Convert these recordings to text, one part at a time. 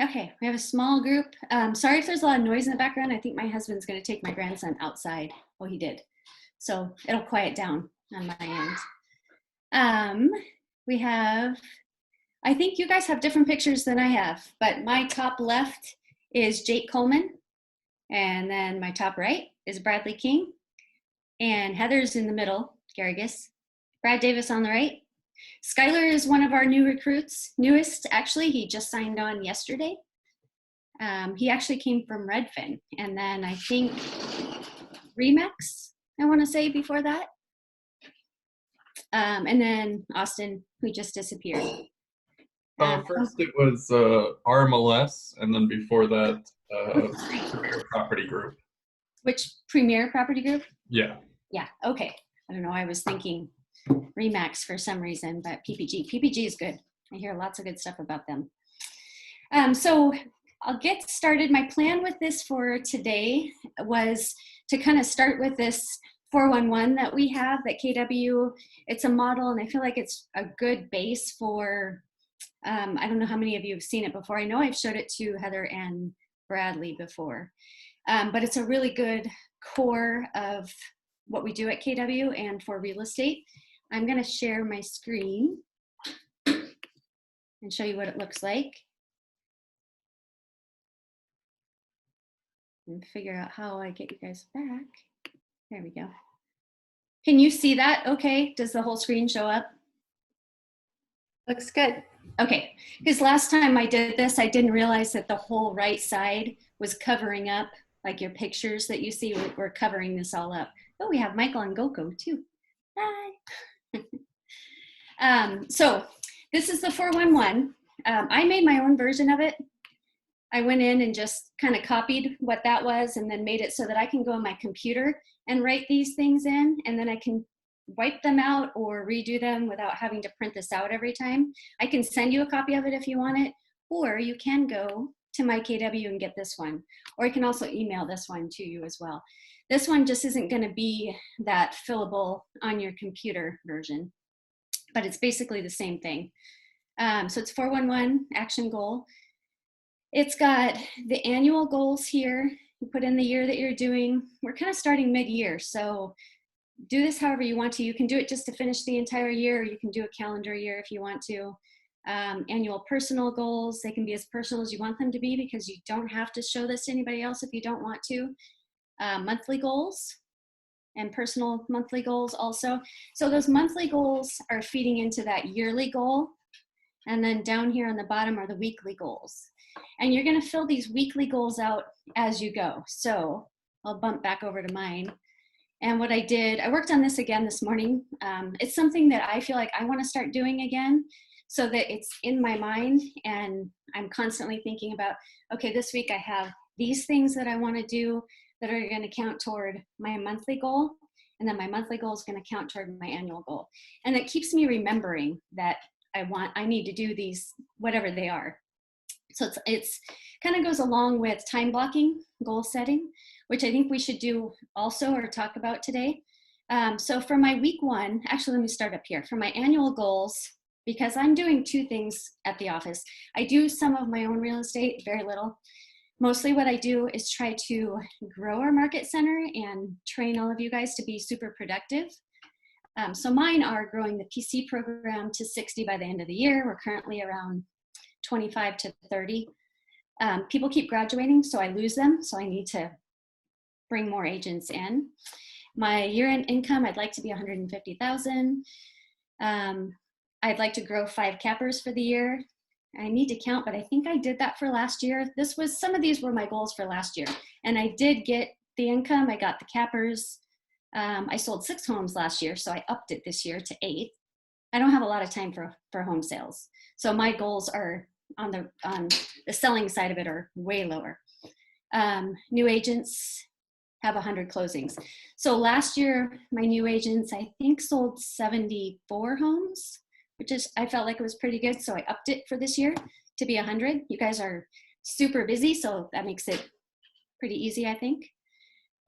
Okay, we have a small group. Sorry if there's a lot of noise in the background. I think my husband's going to take my grandson outside. Well, he did. So it'll quiet down on my end. We have, I think you guys have different pictures than I have, but my top left is Jake Coleman. And then my top right is Bradley King. And Heather's in the middle, Garrigus. Brad Davis on the right. Skylar is one of our new recruits, newest actually. He just signed on yesterday. He actually came from Redfin, and then I think Remax, I want to say before that. And then Austin, who just disappeared. First it was RMLS, and then before that, Premier Property Group. Which Premier Property Group? Yeah. Yeah, okay. I don't know, I was thinking Remax for some reason, but PPG. PPG is good. I hear lots of good stuff about them. So I'll get started. My plan with this for today was to kind of start with this 411 that we have at KW. It's a model, and I feel like it's a good base for, I don't know how many of you have seen it before. I know I've showed it to Heather and Bradley before, but it's a really good core of what we do at KW and for real estate. I'm going to share my screen and show you what it looks like. And figure out how I get you guys back. There we go. Can you see that okay? Does the whole screen show up? Looks good. Okay, because last time I did this, I didn't realize that the whole right side was covering up, like your pictures that you see, we're covering this all up. Oh, we have Michael and Goko too. Hi. So this is the 411. I made my own version of it. I went in and just kind of copied what that was and then made it so that I can go on my computer and write these things in, and then I can wipe them out or redo them without having to print this out every time. I can send you a copy of it if you want it, or you can go to my KW and get this one, or I can also email this one to you as well. This one just isn't going to be that fillable on your computer version, but it's basically the same thing. So it's 411 action goal. It's got the annual goals here. You put in the year that you're doing. We're kind of starting mid-year, so do this however you want to. You can do it just to finish the entire year, or you can do a calendar year if you want to. Annual personal goals, they can be as personal as you want them to be, because you don't have to show this to anybody else if you don't want to. Monthly goals and personal monthly goals also. So those monthly goals are feeding into that yearly goal. And then down here on the bottom are the weekly goals. And you're going to fill these weekly goals out as you go. So I'll bump back over to mine. And what I did, I worked on this again this morning. It's something that I feel like I want to start doing again, so that it's in my mind and I'm constantly thinking about, okay, this week I have these things that I want to do that are going to count toward my monthly goal. And then my monthly goal is going to count toward my annual goal. And it keeps me remembering that I need to do these, whatever they are. So it's kind of goes along with time blocking, goal setting, which I think we should do also or talk about today. So for my week one, actually, let me start up here. For my annual goals, because I'm doing two things at the office. I do some of my own real estate, very little. Mostly what I do is try to grow our market center and train all of you guys to be super productive. So mine are growing the PC program to 60 by the end of the year. We're currently around 25 to 30. People keep graduating, so I lose them. So I need to bring more agents in. My year-end income, I'd like to be 150,000. I'd like to grow 5 cappers for the year. I need to count, but I think I did that for last year. Some of these were my goals for last year. And I did get the income, I got the cappers. I sold 6 homes last year, so I upped it this year to 8. I don't have a lot of time for home sales. So my goals are on the selling side of it are way lower. New agents have 100 closings. So last year, my new agents, I think, sold 74 homes, which is, I felt like it was pretty good. So I upped it for this year to be 100. You guys are super busy, so that makes it pretty easy, I think.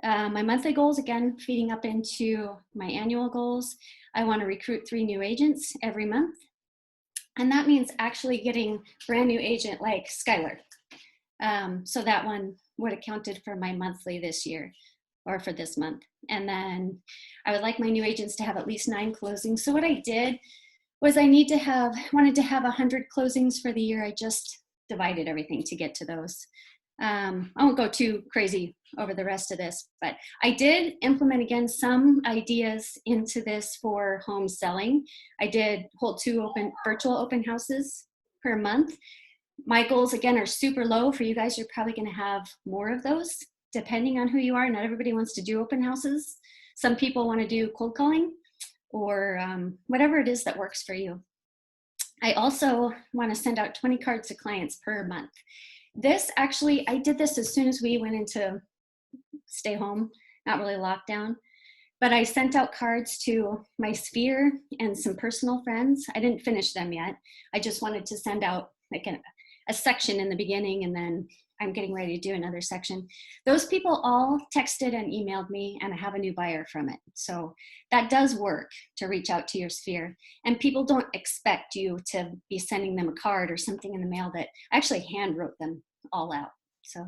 My monthly goals, again, feeding up into my annual goals. I want to recruit 3 new agents every month. And that means actually getting brand new agent like Skylar. So that one would have counted for my monthly this year, or for this month. And then I would like my new agents to have at least 9 closings. So what I did was I wanted to have 100 closings for the year. I just divided everything to get to those. I won't go too crazy over the rest of this, but I did implement again some ideas into this for home selling. I did hold 2 virtual open houses per month. My goals again are super low. For you guys, you're probably going to have more of those depending on who you are. Not everybody wants to do open houses. Some people want to do cold calling, or whatever it is that works for you. I also want to send out 20 cards to clients per month. This actually, I did this as soon as we went into stay home, not really lockdown, but I sent out cards to my sphere and some personal friends. I didn't finish them yet. I just wanted to send out like a section in the beginning, and then I'm getting ready to do another section. Those people all texted and emailed me, and I have a new buyer from it. So that does work, to reach out to your sphere. And people don't expect you to be sending them a card or something in the mail. That I actually hand wrote them all out. So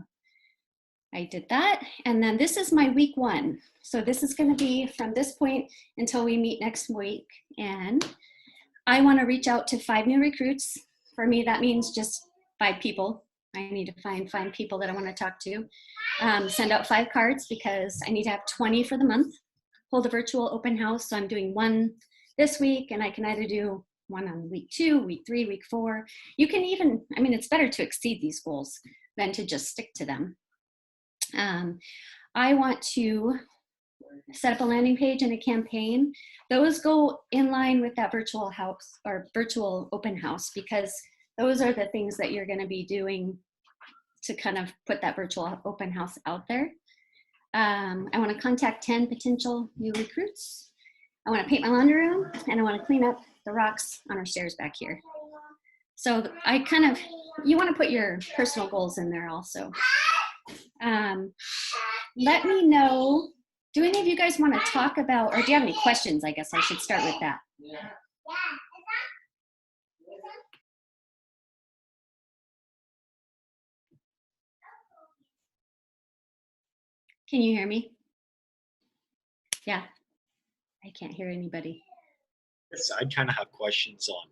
I did that. And then this is my week 1. So this is going to be from this point until we meet next week. And I want to reach out to 5 new recruits. For me, that means just 5 people. I need to find people that I want to talk to. Send out 5 cards because I need to have 20 for the month. Hold a virtual open house. So I'm doing 1 this week, and I can either do 1 on week 2, week 3, week 4. You can even, I mean, it's better to exceed these goals than to just stick to them. I want to set up a landing page and a campaign. Those go in line with that virtual house or virtual open house, because those are the things that you're going to be doing to kind of put that virtual open house out there. I want to contact 10 potential new recruits. I want to paint my laundry room, and I want to clean up the rocks on our stairs back here. So you want to put your personal goals in there also. Let me know, do any of you guys want to talk about, or do you have any questions? I guess I should start with that. Can you hear me? Yeah, I can't hear anybody. Yes, I kind of have questions on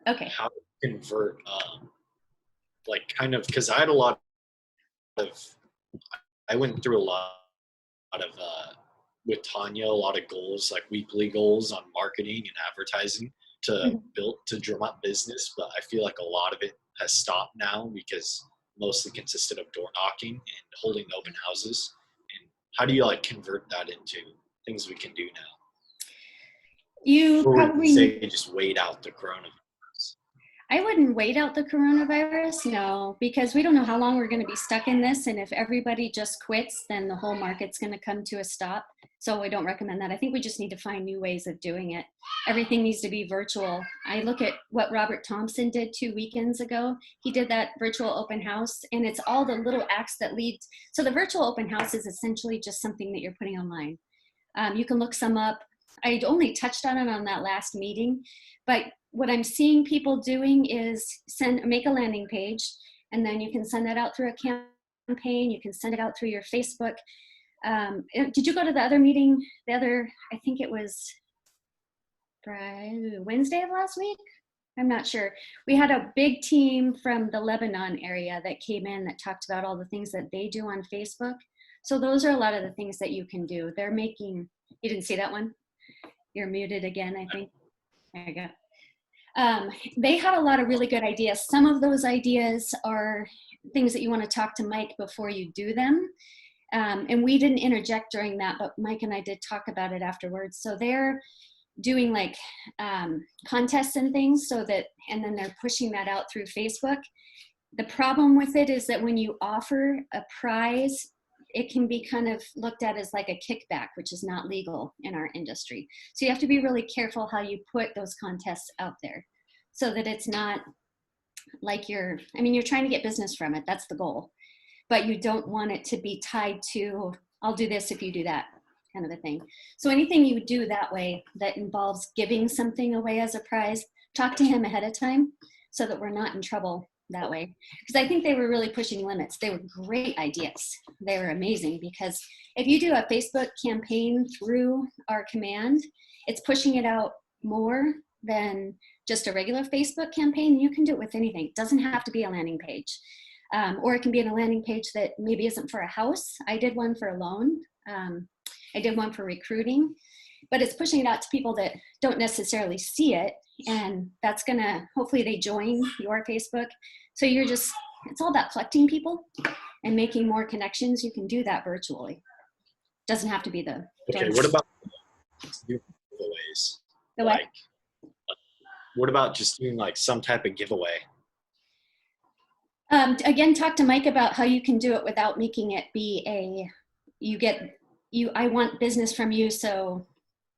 how to convert, because I had a lot of, I went through a lot of, with Tanya, a lot of goals, like weekly goals on marketing and advertising to drum up business. But I feel like a lot of it has stopped now because mostly consisted of door knocking and holding open houses. And how do you convert that into things we can do now? You probably say just wait out the coronavirus. I wouldn't wait out the coronavirus, no, because we don't know how long we're going to be stuck in this. And if everybody just quits, then the whole market's going to come to a stop. So I don't recommend that. I think we just need to find new ways of doing it. Everything needs to be virtual. I look at what Robert Thompson did 2 weekends ago. He did that virtual open house, and it's all the little acts that lead. So the virtual open house is essentially just something that you're putting online. You can look some up. I only touched on it on that last meeting, but what I'm seeing people doing is make a landing page, and then you can send that out through a campaign. You can send it out through your Facebook. Did you go to the other meeting? I think it was Friday, Wednesday of last week? I'm not sure. We had a big team from the Lebanon area that came in that talked about all the things that they do on Facebook. So those are a lot of the things that you can do. You didn't see that one? You're muted again, I think. There you go. They had a lot of really good ideas. Some of those ideas are things that you want to talk to Mike before you do them. And we didn't interject during that, but Mike and I did talk about it afterwards. So they're doing contests and things and then they're pushing that out through Facebook. The problem with it is that when you offer a prize, it can be kind of looked at as like a kickback, which is not legal in our industry. So you have to be really careful how you put those contests out there so that it's not like you're trying to get business from it. That's the goal. But you don't want it to be tied to, I'll do this if you do that kind of a thing. So anything you do that way that involves giving something away as a prize, talk to him ahead of time so that we're not in trouble that way. Because I think they were really pushing limits. They were great ideas. They were amazing, because if you do a Facebook campaign through our command, it's pushing it out more than just a regular Facebook campaign. You can do it with anything. It doesn't have to be a landing page. Or it can be in a landing page that maybe isn't for a house. I did one for a loan. I did one for recruiting, but it's pushing it out to people that don't necessarily see it. And that's gonna, hopefully they join your Facebook. So you're just, it's all about collecting people and making more connections. You can do that virtually. Doesn't have to be the. Okay, what about giveaways? The what? What about just doing like some type of giveaway? Again, talk to Mike about how you can do it without making it be I want business from you. So,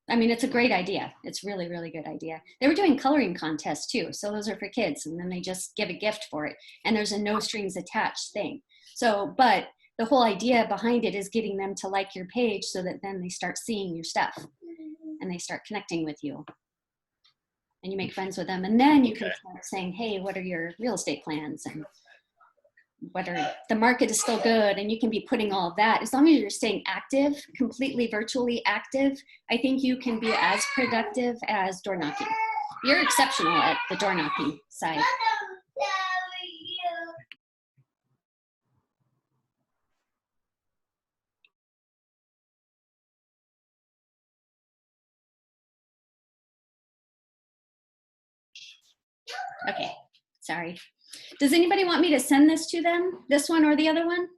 I mean, it's a great idea. It's really, really good idea. They were doing coloring contests too. So those are for kids, and then they just give a gift for it. And there's a no strings attached thing. So, but the whole idea behind it is getting them to like your page so that then they start seeing your stuff and they start connecting with you. And you make friends with them. And then you can start saying, hey, what are your real estate plans? And whether the market is still good, and you can be putting all of that. As long as you're staying active, completely virtually active, I think you can be as productive as door knocking. You're exceptional at the door knocking side. Okay, sorry. Does anybody want me to send this to them, this one or the other one?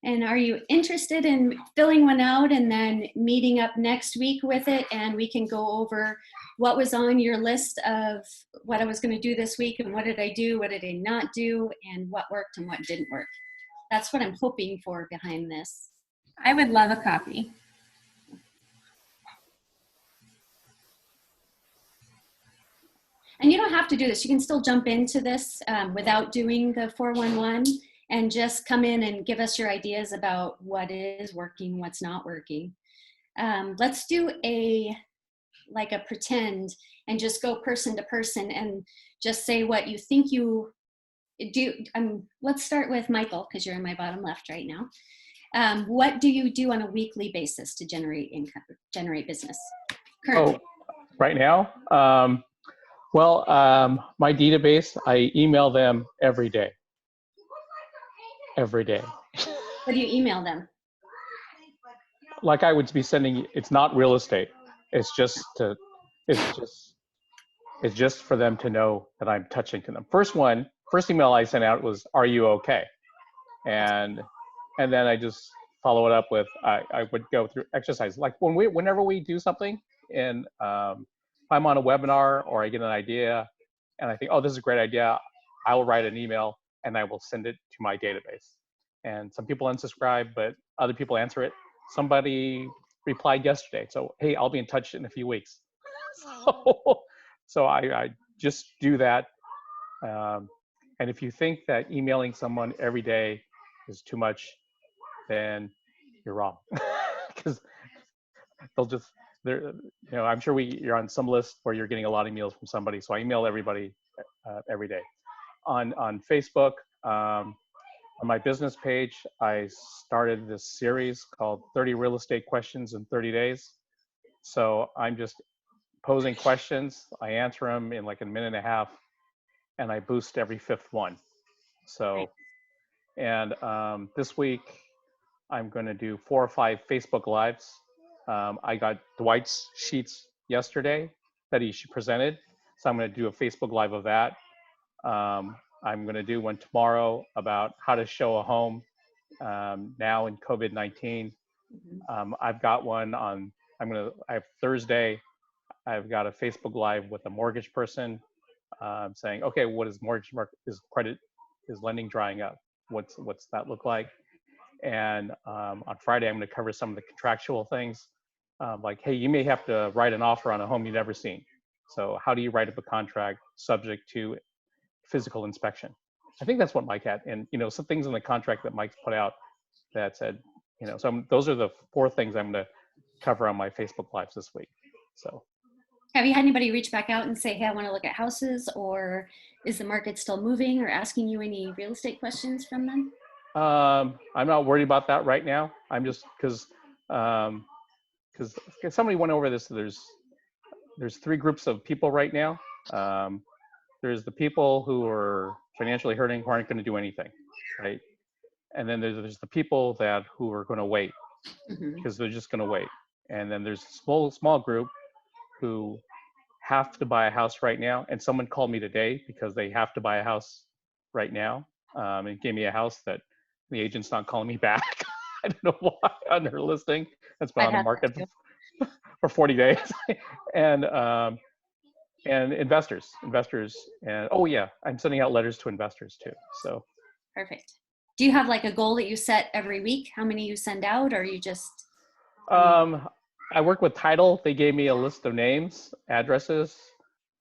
And are you interested in filling one out and then meeting up next week with it, and we can go over what was on your list of what I was going to do this week, and what did I do, what did I not do, and what worked and what didn't work. That's what I'm hoping for behind this. I would love a copy. And you don't have to do this. You can still jump into this without doing the 411 and just come in and give us your ideas about what is working, what's not working. Let's do a pretend and just go person to person and just say what you think you do. Let's start with Michael, because you're in my bottom left right now. What do you do on a weekly basis to generate income, generate business currently? Oh, right now? My database, I email them every day. Every day. What do you email them? Like I would be sending, it's not real estate. It's just for them to know that I'm touching to them. First email I sent out was, "Are you okay?" And then I just follow it up with, I would go through exercises. Like whenever we do something, and if I'm on a webinar or I get an idea and I think, oh, this is a great idea, I will write an email and I will send it to my database. And some people unsubscribe, but other people answer it. Somebody replied yesterday, so hey, I'll be in touch in a few weeks. So I just do that. And if you think that emailing someone every day is too much, then you're wrong. Because I'm sure you're on some list where you're getting a lot of emails from somebody. So I email everybody every day. On Facebook, on my business page, I started this series called 30 Real Estate Questions in 30 Days. So I'm just posing questions. I answer them in like a minute and a half, and I boost every fifth one. So, and this week, I'm going to do 4 or 5 Facebook Lives. I got Dwight's sheets yesterday that he presented. So I'm going to do a Facebook Live of that. I'm going to do one tomorrow about how to show a home now in COVID-19. I've got one on, I have Thursday, I've got a Facebook Live with a mortgage person saying, okay, what is mortgage market, is credit, is lending drying up? What's that look like? And on Friday, I'm going to cover some of the contractual things. Like, hey, you may have to write an offer on a home you've never seen. So how do you write up a contract subject to physical inspection? I think that's what Mike had. And, some things in the contract that Mike's put out that said, so those are the 4 things I'm going to cover on my Facebook Lives this week. So. Have you had anybody reach back out and say, hey, I want to look at houses, or is the market still moving, or asking you any real estate questions from them? I'm not worried about that right now. I'm just because somebody went over this. There's three groups of people right now. There's the people who are financially hurting, who aren't going to do anything, right? And then there's the people who are going to wait because they're just going to wait. And then there's a small group who have to buy a house right now. And someone called me today because they have to buy a house right now, and gave me a house that the agent's not calling me back. I don't know why, on her listing. It's been on the market for 40 days. And investors, and oh yeah, I'm sending out letters to investors too. So perfect. Do you have like a goal that you set every week? How many you send out, or you just? I work with title. They gave me a list of names, addresses.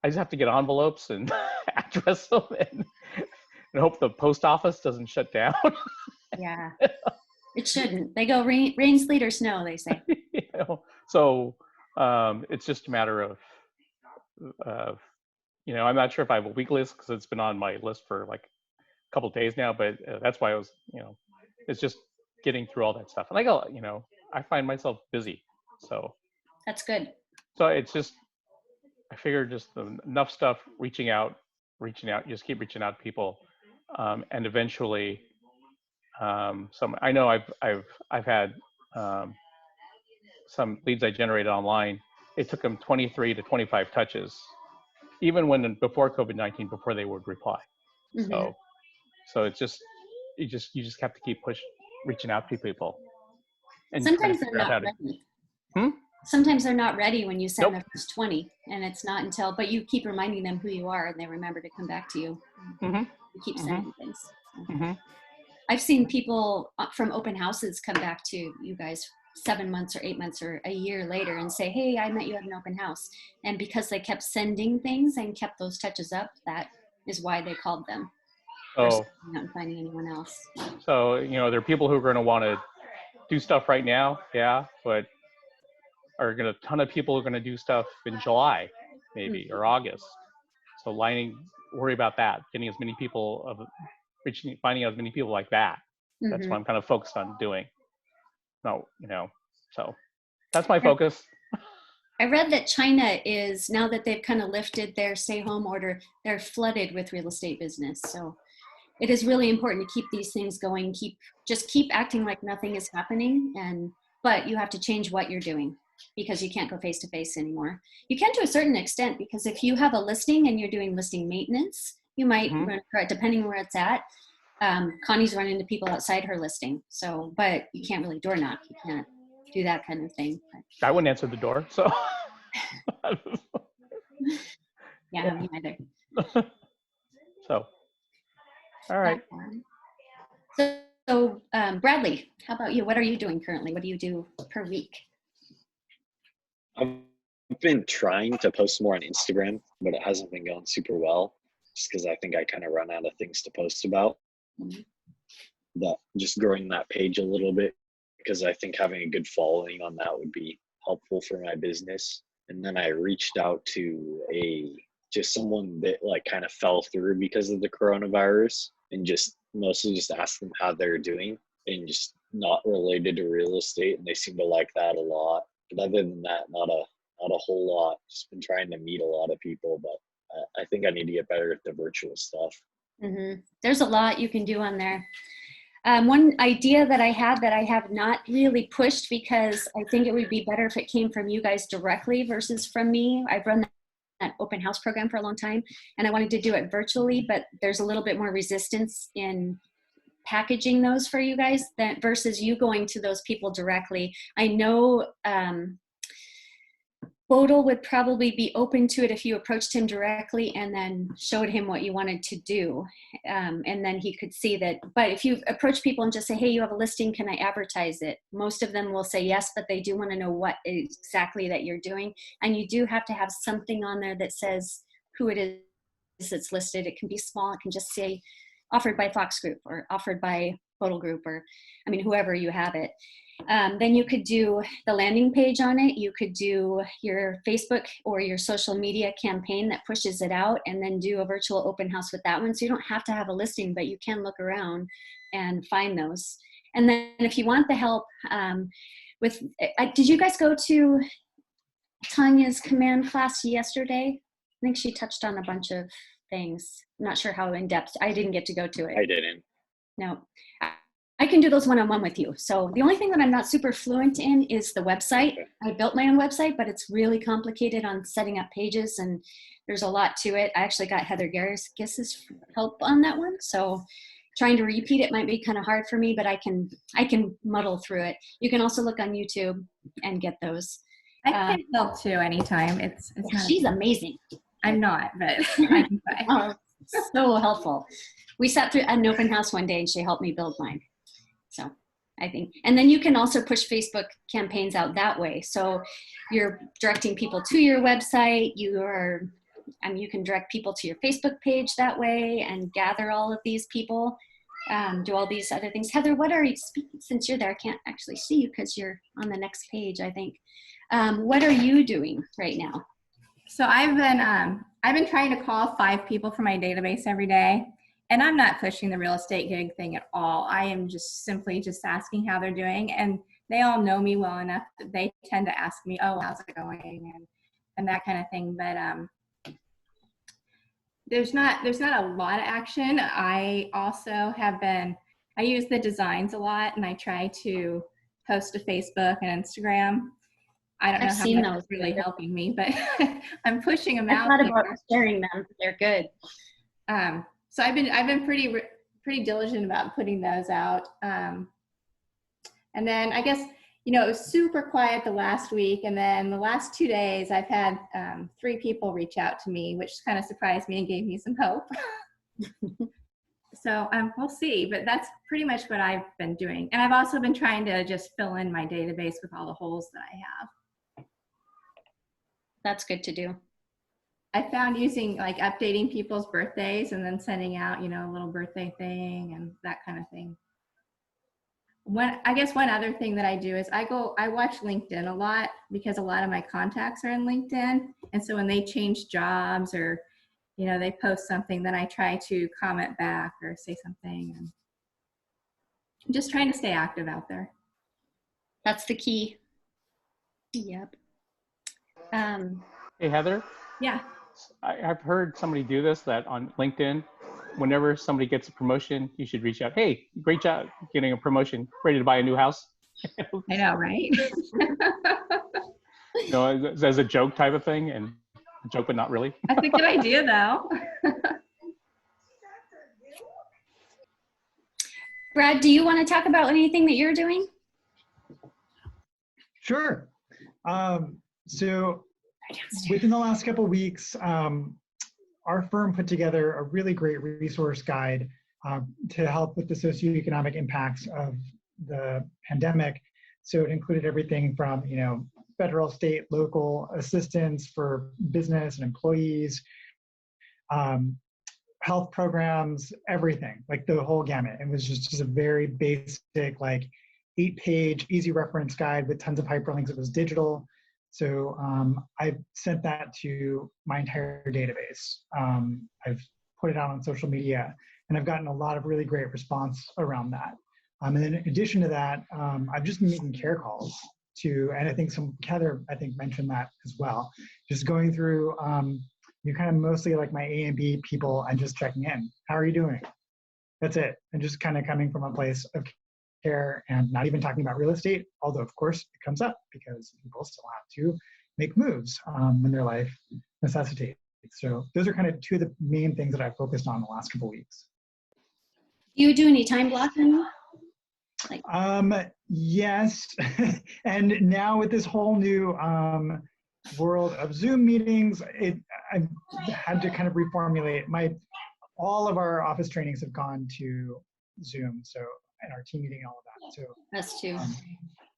I just have to get envelopes and address them, and hope the post office doesn't shut down. Yeah, it shouldn't. They go rain, sleet, or snow, they say. So it's just a matter of I'm not sure if I have a week list because it's been on my list for like a couple of days now, but that's why I was, it's just getting through all that stuff. And I find myself busy. So that's good. So it's just, I figured just enough stuff, reaching out, just keep reaching out to people. And eventually I know I've had some leads I generated online. It took them 23 to 25 touches, even before COVID-19, before they would reply. So it's just, you just have to keep reaching out to people. And sometimes they're not ready. Sometimes they're not ready when you send the first 20, and it's not until, but you keep reminding them who you are, and they remember to come back to you. You keep sending things. I've seen people from open houses come back to you guys 7 months or 8 months or a year later and say, hey, I met you at an open house. And because they kept sending things and kept those touches up, that is why they called them. Oh, not finding anyone else. So, there are people who are going to want to do stuff right now. Yeah. But a ton of people are going to do stuff in July, maybe, or August. So worry about that, getting as many people finding as many people like that. That's what I'm kind of focused on doing. No, so that's my focus. I read that China is, now that they've kind of lifted their stay home order, they're flooded with real estate business. So it is really important to keep these things going, keep acting like nothing is happening, but you have to change what you're doing, because you can't go face to face anymore. You can to a certain extent, because if you have a listing and you're doing listing maintenance, you might run, depending where it's at. Connie's run into people outside her listing. So, but you can't really door knock. You can't do that kind of thing. But. I wouldn't answer the door. So. Yeah, me neither. So, all right. So Bradley, how about you? What are you doing currently? What do you do per week? I've been trying to post more on Instagram, but it hasn't been going super well, just because I think I kind of run out of things to post about. But just growing that page a little bit, because I think having a good following on that would be helpful for my business. And then I reached out to someone that like kind of fell through because of the coronavirus, and mostly just asked them how they're doing, and just not related to real estate, and they seem to like that a lot. But other than that, not a whole lot. Just been trying to meet a lot of people, but I think I need to get better at the virtual stuff. There's a lot you can do on there. One idea that I have not really pushed, because I think it would be better if it came from you guys directly versus from me. I've run that open house program for a long time, and I wanted to do it virtually, but there's a little bit more resistance in packaging those for you guys versus you going to those people directly. I know Bodil would probably be open to it if you approached him directly and then showed him what you wanted to do. And then he could see that. But if you approach people and just say, hey, you have a listing, can I advertise it? Most of them will say yes, but they do want to know what exactly that you're doing. And you do have to have something on there that says who it is that's listed. It can be small. It can just say offered by Fox Group or offered by Photo Group, or I mean, whoever you have it. Then you could do the landing page on it. You could do your Facebook or your social media campaign that pushes it out, and then do a virtual open house with that one. So you don't have to have a listing, but you can look around and find those. And then if you want the help did you guys go to Tanya's command class yesterday? I think she touched on a bunch of things. I'm not sure how in depth. I didn't get to go to it. I didn't. No. I can do those one-on-one with you. So the only thing that I'm not super fluent in is the website. I built my own website, but it's really complicated on setting up pages, and there's a lot to it. I actually got Heather Garris's help on that one. So trying to repeat it might be kind of hard for me, but I can muddle through it. You can also look on YouTube and get those. I can help too anytime. It's not, She's amazing. I'm not, but I can try. Oh, so helpful. We sat through an open house one day and she helped me build mine. So I think, and then you can also push Facebook campaigns out that way. So you're directing people to your website. You can direct people to your Facebook page that way and gather all of these people, do all these other things. Heather, what are you, since you're there, I can't actually see you because you're on the next page, I think. What are you doing right now? So I've been trying to call 5 people from my database every day, and I'm not pushing the real estate gig thing at all. I am just simply asking how they're doing, and they all know me well enough that they tend to ask me, "Oh, how's it going?" and that kind of thing. But there's not a lot of action. I also I use the designs a lot, and I try to post to Facebook and Instagram. I don't know how much it's really helping me, but I'm pushing them out. I thought about sharing them. They're good. So I've been pretty diligent about putting those out. And then I guess, it was super quiet the last week, and then the last 2 days I've had 3 people reach out to me, which kind of surprised me and gave me some hope. So we'll see, but that's pretty much what I've been doing. And I've also been trying to just fill in my database with all the holes that I have. That's good to do. I found using updating people's birthdays and then sending out, a little birthday thing and that kind of thing. I guess one other thing that I do is I watch LinkedIn a lot because a lot of my contacts are in LinkedIn. And so when they change jobs or, they post something, then I try to comment back or say something, and I'm just trying to stay active out there. That's the key. Yep. Hey, Heather. Yeah. I've heard somebody do this, that on LinkedIn, whenever somebody gets a promotion, you should reach out. Hey, great job getting a promotion. Ready to buy a new house? I know, right? As a joke type of thing, and a joke, but not really. That's a good idea, though. Brad, do you want to talk about anything that you're doing? Sure. So within the last couple of weeks, our firm put together a really great resource guide to help with the socioeconomic impacts of the pandemic. So it included everything from, federal, state, local assistance for business and employees, health programs, everything, like the whole gamut. It was just a very basic, 8-page, easy reference guide with tons of hyperlinks. It was digital. So I sent that to my entire database. I've put it out on social media, and I've gotten a lot of really great response around that. And then in addition to that, I've just been making care calls and I think Heather, mentioned that as well. Just going through, kind of mostly like my A and B people and just checking in. How are you doing? That's it. And just kind of coming from a place of care and not even talking about real estate, although of course it comes up because people still have to make moves when their life necessitates. So those are kind of 2 of the main things that I've focused on the last couple of weeks. Do you do any time blocking? Yes. And now with this whole new world of Zoom meetings, I've had to kind of reformulate all of our office trainings have gone to Zoom. So, and our team meeting, all of that. So Us too.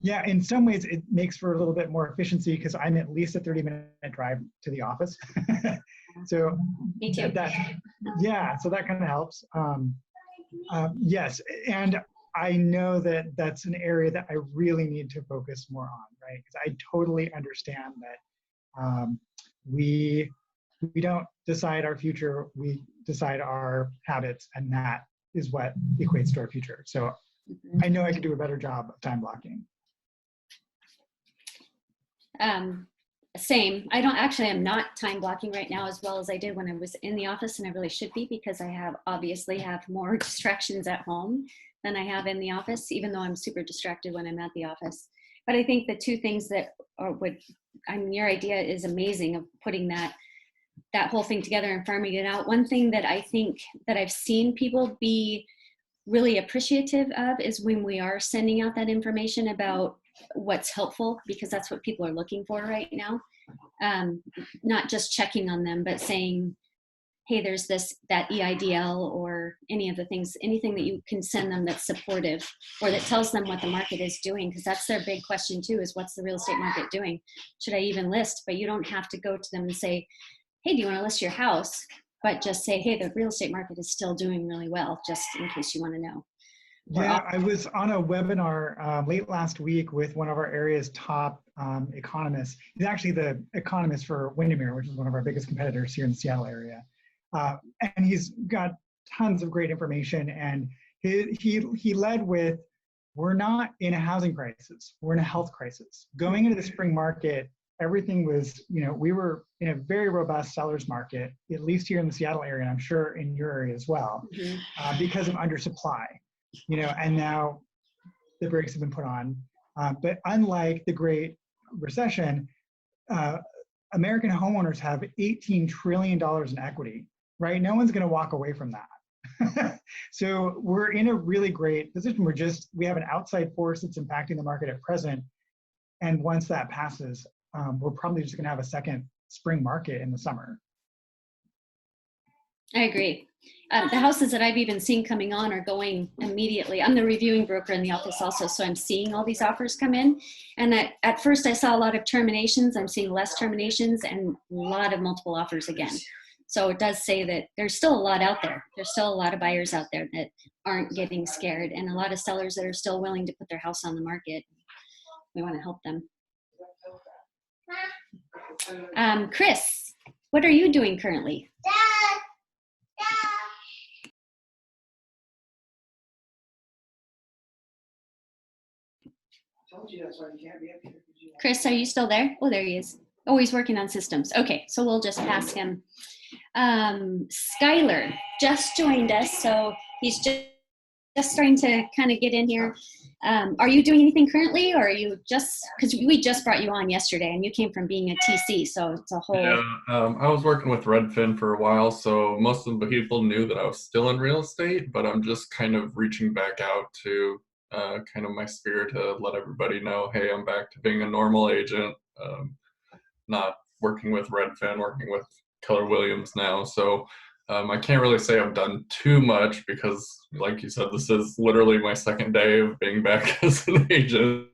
Yeah, in some ways it makes for a little bit more efficiency because I'm at least a 30-minute drive to the office. So Me too. so that kind of helps. Yes, and I know that that's an area that I really need to focus more on, right? Because I totally understand that we don't decide our future, we decide our habits, and that is what equates to our future. So I know I could do a better job of time blocking. Same. I'm not time blocking right now as well as I did when I was in the office, and I really should be, because I obviously have more distractions at home than I have in the office, even though I'm super distracted when I'm at the office. But I think the two things that your idea is amazing, of putting that whole thing together and farming it out. One thing that I think that I've seen people be really appreciative of is when we are sending out that information about what's helpful, because that's what people are looking for right now. Not just checking on them, but saying, hey, there's that EIDL, or any of the things, anything that you can send them that's supportive, or that tells them what the market is doing, because that's their big question too, is what's the real estate market doing? Should I even list? But you don't have to go to them and say, hey, do you want to list your house? But just say, hey, the real estate market is still doing really well, just in case you want to know. Yeah, I was on a webinar late last week with one of our area's top economists. He's actually the economist for Windermere, which is one of our biggest competitors here in the Seattle area. And he's got tons of great information. And he led with, we're not in a housing crisis, we're in a health crisis. Going into the spring market, everything was, we were in a very robust seller's market, at least here in the Seattle area, and I'm sure in your area as well, because of undersupply. And now the brakes have been put on. But unlike the Great Recession, American homeowners have $18 trillion in equity, right? No one's going to walk away from that. So we're in a really great position. We have an outside force that's impacting the market at present. And once that passes, we're probably just going to have a second spring market in the summer. I agree. The houses that I've even seen coming on are going immediately. I'm the reviewing broker in the office also, so I'm seeing all these offers come in. And at first I saw a lot of terminations. I'm seeing less terminations and a lot of multiple offers again. So it does say that there's still a lot out there. There's still a lot of buyers out there that aren't getting scared, and a lot of sellers that are still willing to put their house on the market. We want to help them. Chris, what are you doing currently? Chris, are you still there? Oh, there he is. Oh, he's working on systems. Okay, so we'll just pass him. Skylar just joined us, so he's just starting to kind of get in here. Are you doing anything currently, or are you just, because we just brought you on yesterday and you came from being a TC, so it's a whole. Yeah, I was working with Redfin for a while, so most of the people knew that I was still in real estate, but I'm just kind of reaching back out to kind of my sphere to let everybody know, hey, I'm back to being a normal agent, not working with Redfin, working with Keller Williams now. So I can't really say I've done too much because, like you said, this is literally my second day of being back as an agent.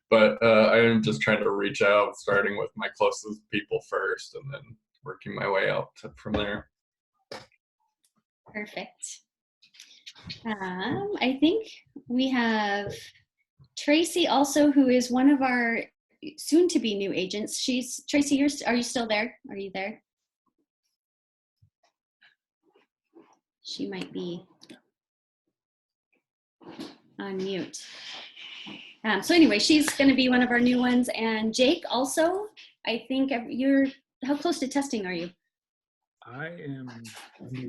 But I am just trying to reach out, starting with my closest people first and then working my way out from there. Perfect. I think we have Tracy also, who is one of our soon-to-be new agents. Tracy, are you still there? Are you there? She might be on mute. So anyway, she's going to be one of our new ones. And Jake also, I think how close to testing are you? I am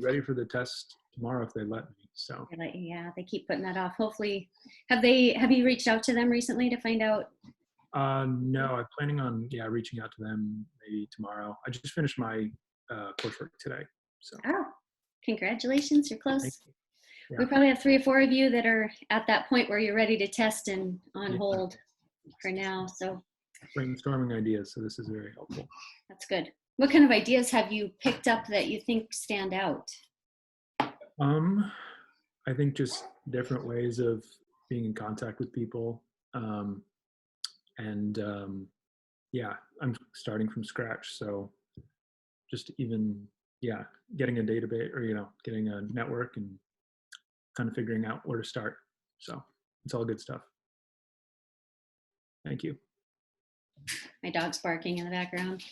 ready for the test tomorrow if they let me. So yeah, they keep putting that off. Hopefully, have you reached out to them recently to find out? No, I'm planning on reaching out to them maybe tomorrow. I just finished my coursework today. So Congratulations, you're close. Thank you. Yeah. We probably have 3 or 4 of you that are at that point where you're ready to test and on hold for now. So brainstorming ideas. So this is very helpful. That's good. What kind of ideas have you picked up that you think stand out? I think just different ways of being in contact with people. I'm starting from scratch. So just even, getting a database or, getting a network and kind of figuring out where to start. So it's all good stuff. Thank you. My dog's barking in the background.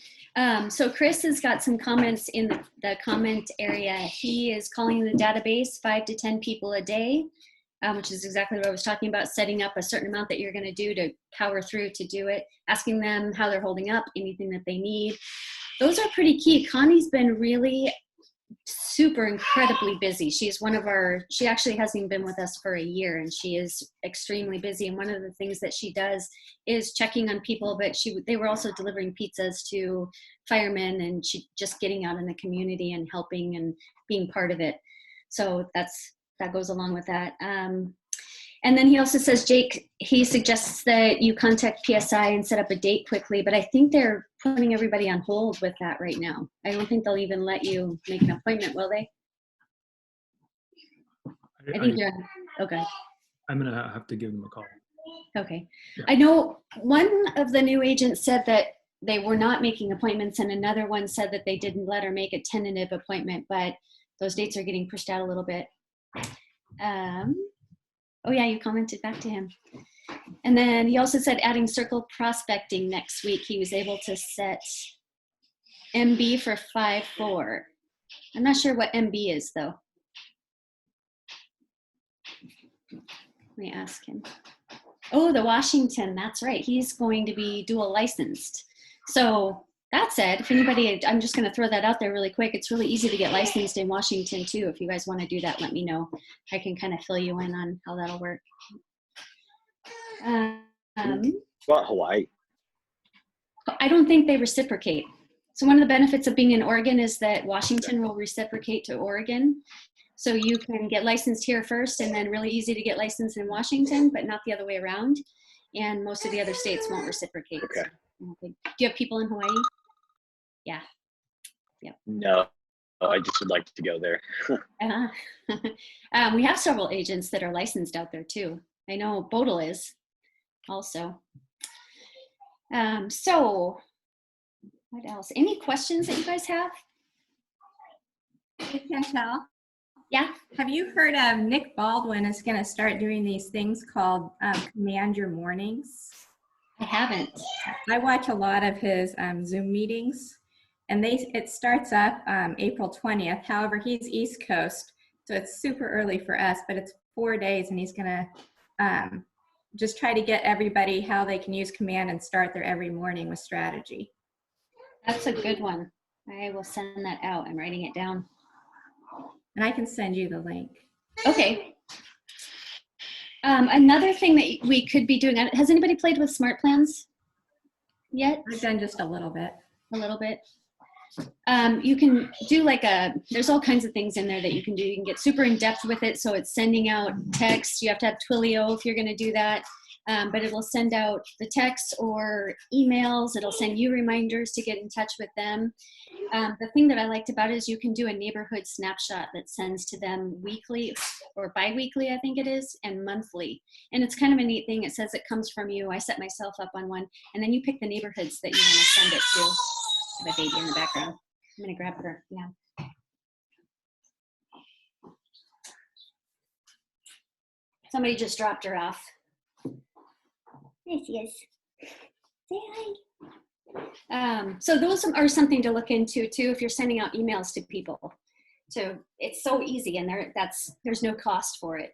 So Chris has got some comments in the comment area. He is calling the database 5 to 10 people a day, which is exactly what I was talking about, setting up a certain amount that you're going to do to power through to do it, asking them how they're holding up, anything that they need. Those are pretty key. Connie's been really super incredibly busy. She's one of our, she actually hasn't even been with us for a year, and she is extremely busy. And one of the things that she does is checking on people, but they were also delivering pizzas to firemen, and she just getting out in the community and helping and being part of it. So that goes along with that. And then he also says, Jake, he suggests that you contact PSI and set up a date quickly, but I think they're putting everybody on hold with that right now. I don't think they'll even let you make an appointment, will they? I think you're, okay. I'm going to have to give them a call. Okay. Yeah. I know one of the new agents said that they were not making appointments, and another one said that they didn't let her make a tentative appointment, but those dates are getting pushed out a little bit. Oh yeah, you commented back to him. And then he also said adding circle prospecting next week. He was able to set MB for 5-4. I'm not sure what MB is though. Let me ask him. Oh, the Washington, that's right. He's going to be dual licensed. So that said, if anybody, I'm just going to throw that out there really quick. It's really easy to get licensed in Washington too. If you guys want to do that, let me know. I can kind of fill you in on how that'll work. What Hawaii? I don't think they reciprocate. So one of the benefits of being in Oregon is that Washington will reciprocate to Oregon. So you can get licensed here first, and then really easy to get licensed in Washington, but not the other way around. And most of the other states won't reciprocate. Okay. So, do you have people in Hawaii? Yeah. Yep. No, I just would like to go there. We have several agents that are licensed out there too. I know Bodil is also. So what else? Any questions that you guys have? Hey, Chantelle, Yeah. have you heard Nick Baldwin is going to start doing these things called Command Your Mornings? I haven't. I watch a lot of his Zoom meetings, and it starts up April 20th. However, he's East Coast, so it's super early for us, but it's 4 days, and he's going to just try to get everybody how they can use Command and start their every morning with strategy. That's a good one. I will send that out. I'm writing it down. And I can send you the link. Okay. Another thing that we could be doing, has anybody played with Smart Plans yet? I've done just a little bit. A little bit. You can do there's all kinds of things in there that you can do. You can get super in depth with it. So it's sending out text. You have to have Twilio if you're going to do that. But it'll send out the texts or emails. It'll send you reminders to get in touch with them. The thing that I liked about it is you can do a neighborhood snapshot that sends to them weekly or bi-weekly, I think it is, and monthly. And it's kind of a neat thing. It says it comes from you. I set myself up on one. And then you pick the neighborhoods that you want to send it to. I have a baby in the background. I'm going to grab her now. Somebody just dropped her off. There she is. Say hi. So those are something to look into too if you're sending out emails to people. So it's so easy, and there's no cost for it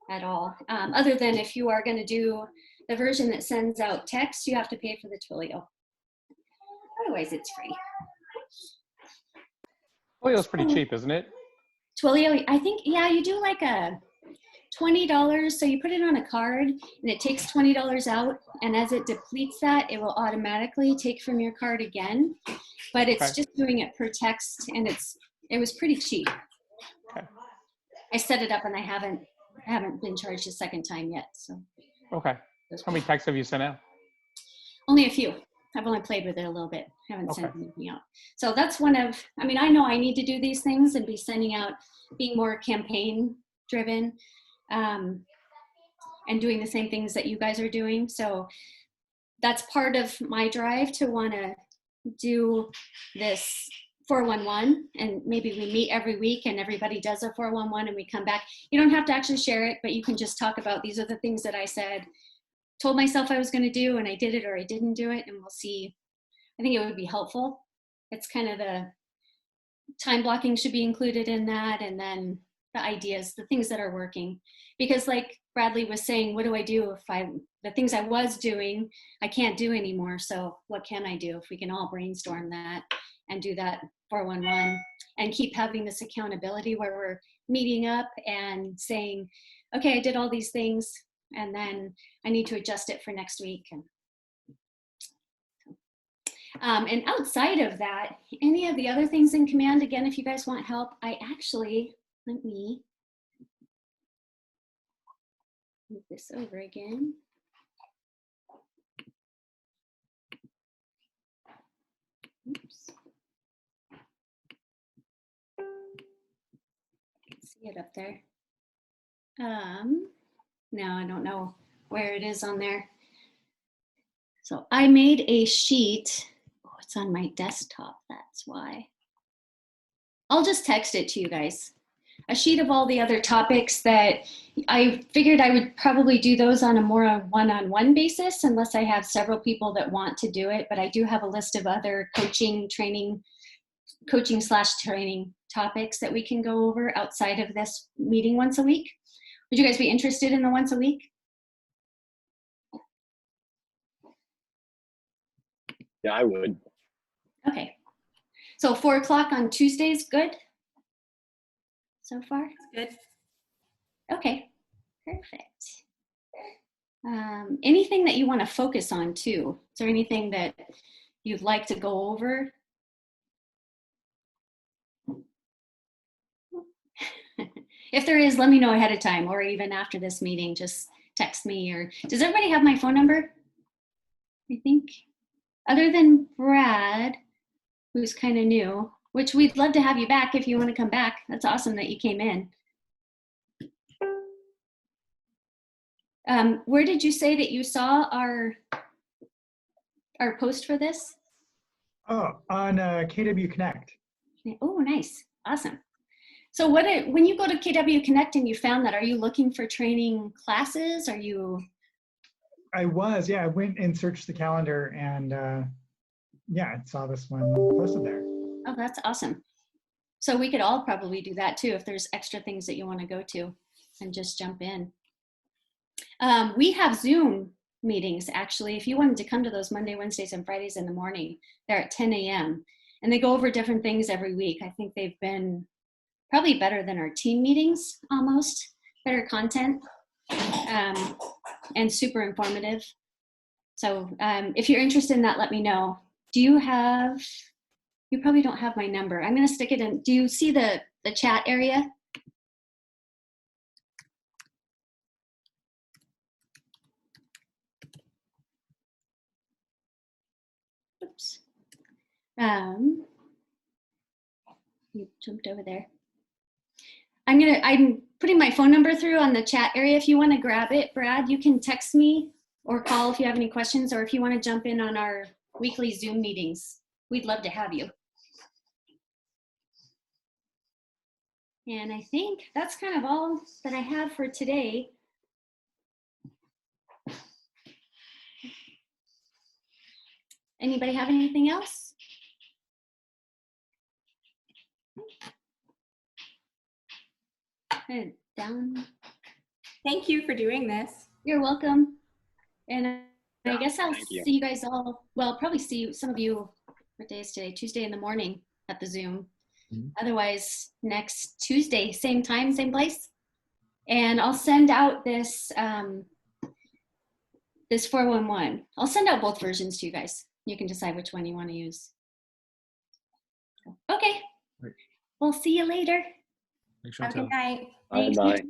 at all. Other than if you are going to do the version that sends out text, you have to pay for the Twilio. Otherwise, it's free. Twilio's pretty cheap, isn't it? Twilio, I think, yeah, you do like a $20. So you put it on a card, and it takes $20 out. And as it depletes that, it will automatically take from your card again. But it's just doing it per text, and it was pretty cheap. Okay. I set it up, and I haven't been charged a second time yet. So. Okay. How many texts have you sent out? Only a few. I've only played with it a little bit. I haven't sent anything out. So that's one of, I mean, I know I need to do these things and be sending out, being more campaign driven, and doing the same things that you guys are doing. So that's part of my drive to want to do this 411, and maybe we meet every week and everybody does a 411 and we come back. You don't have to actually share it, but you can just talk about, these are the things that I said, told myself I was going to do, and I did it or I didn't do it, and we'll see. I think it would be helpful. It's kind of the time blocking should be included in that, and then the ideas, the things that are working. Because like Bradley was saying, what do I do if the things I was doing, I can't do anymore. So what can I do? If we can all brainstorm that and do that 411 and keep having this accountability where we're meeting up and saying, okay, I did all these things, and then I need to adjust it for next week. And outside of that, any of the other things in command, again, if you guys want help, I actually, let me move this over again. Oops. See it up there. Now I don't know where it is on there. So I made a sheet. Oh, it's on my desktop, that's why. I'll just text it to you guys. A sheet of all the other topics that I figured I would probably do those on a more one-on-one basis, unless I have several people that want to do it. But I do have a list of other coaching / training topics that we can go over outside of this meeting once a week. Would you guys be interested in the once a week? Yeah, I would. Okay. So 4 o'clock on Tuesdays, good? So far? Good. Okay, perfect. Anything that you want to focus on too? Is there anything that you'd like to go over? If there is, let me know ahead of time, or even after this meeting, just text me. Or does everybody have my phone number? I think, other than Brad, who's kind of new, which we'd love to have you back if you want to come back. That's awesome that you came in. Where did you say that you saw our post for this? Oh, on KW Connect. Oh, nice. Awesome. So when you go to KW Connect and you found that, are you looking for training classes? Are you? I was, yeah. I went and searched the calendar and yeah, I saw this one posted there. Oh, that's awesome. So we could all probably do that too if there's extra things that you want to go to and just jump in. We have Zoom meetings, actually. If you wanted to come to those Monday, Wednesdays, and Fridays in the morning, they're at 10 a.m. And they go over different things every week. I think they've been probably better than our team meetings, almost. Better content and super informative. So if you're interested in that, let me know. You probably don't have my number. I'm going to stick it in. Do you see the chat area? Oops. You jumped over there. I'm putting my phone number through on the chat area. If you want to grab it, Brad, you can text me or call if you have any questions, or if you want to jump in on our weekly Zoom meetings. We'd love to have you. And I think that's kind of all that I have for today. Anybody have anything else? Down. Thank you for doing this. You're welcome. And I guess I'll Thank you. see you guys all, well, probably see some of you, what day is today? Tuesday in the morning at the Zoom. Mm-hmm. Otherwise, next Tuesday, same time, same place. And I'll send out this, this 411. I'll send out both versions to you guys. You can decide which one you want to use. Okay. Right. We'll see you later. Thanks, Have a Chantelle. good night. Bye bye.